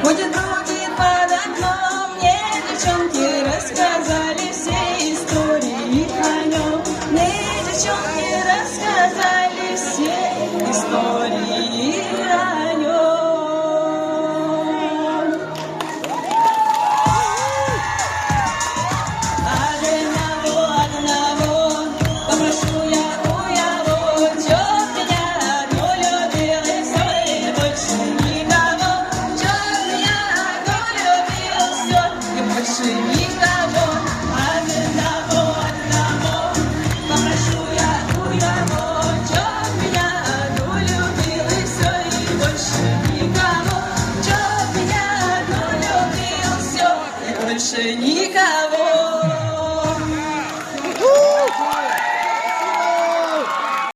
Ходят другие под окном, мне девчонки рассказали все истории о нем. Мне девчонки рассказали все истории о нем. Одного попрошу я у его, чтоб меня одну любил и все, и больше никого. Чтоб меня одну любил все, и больше никого. Одного попрошу я у его, чтоб меня одну любил и все, и больше никого. Чтоб меня одну любил все, и больше никого.